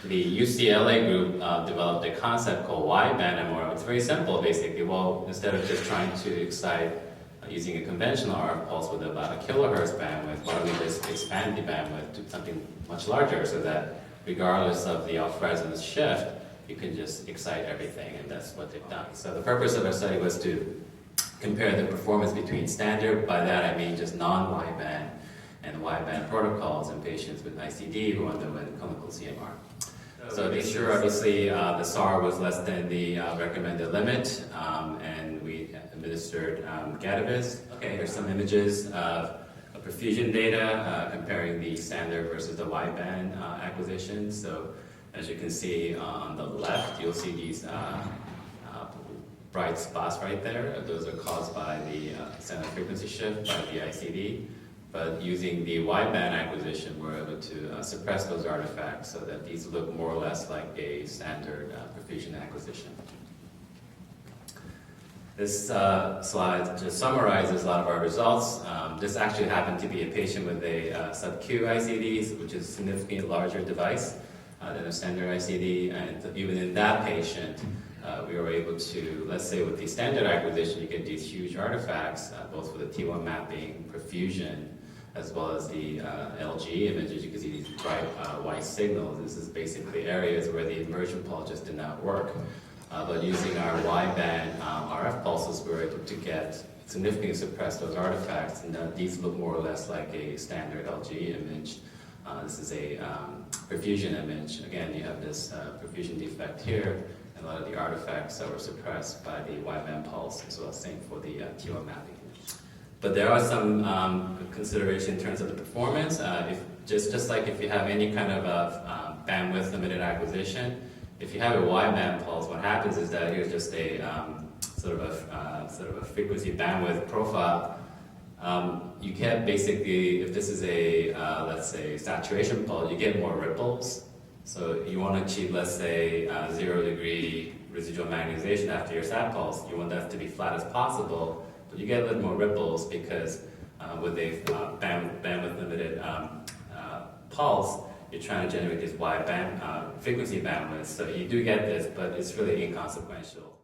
the UCLA group developed a concept called wideband MRF. It's very simple, basically. Well, instead of just trying to excite using a conventional RF pulse with about a kilohertz bandwidth, why don't we just expand the bandwidth to something much larger so that regardless of the out-fresnance shift, you can just excite everything, and that's what they've done. So the purpose of our study was to compare the performance between standard, by that I mean just non-wideband, and wideband protocols in patients with ICD who underwent clinical CMR. So to be sure, obviously, the SAR was less than the recommended limit, and we administered Gadavis. Okay, here's some images of perfusion data comparing the standard versus the wideband acquisition. So as you can see on the left, you'll see these bright spots right there. Those are caused by the center frequency shift by the ICD. But using the wideband acquisition, we're able to suppress those artifacts so that these look more or less like a standard perfusion acquisition. This slide just summarizes a lot of our results. This actually happened to be a patient with a sub-Q ICD, which is a significantly larger device than a standard ICD. And even in that patient, we were able to, let's say with the standard acquisition, you get these huge artifacts, both with the T1 mapping, perfusion, as well as the LG images. You can see these bright white signals. This is basically areas where the immersion pulse just did not work. But using our wideband RF pulses, we were able to get significantly suppress those artifacts, and these look more or less like a standard LG image. This is a perfusion image. Again, you have this perfusion defect here, and a lot of the artifacts that were suppressed by the wideband pulse, as well as same for the T1 mapping. But there are some consideration in terms of the performance. Just like if you have any kind of bandwidth limited acquisition, if you have a wideband pulse, what happens is that here's just a sort of a frequency bandwidth profile. You get basically, if this is a let's say saturation pulse, you get more ripples. So you want to achieve, let's say, 0 degree residual magnetization after your sat pulse. You want that to be flat as possible. But you get a little more ripples because with a bandwidth limited pulse, you're trying to generate this wide frequency bandwidth. So you do get this, but it's really inconsequential.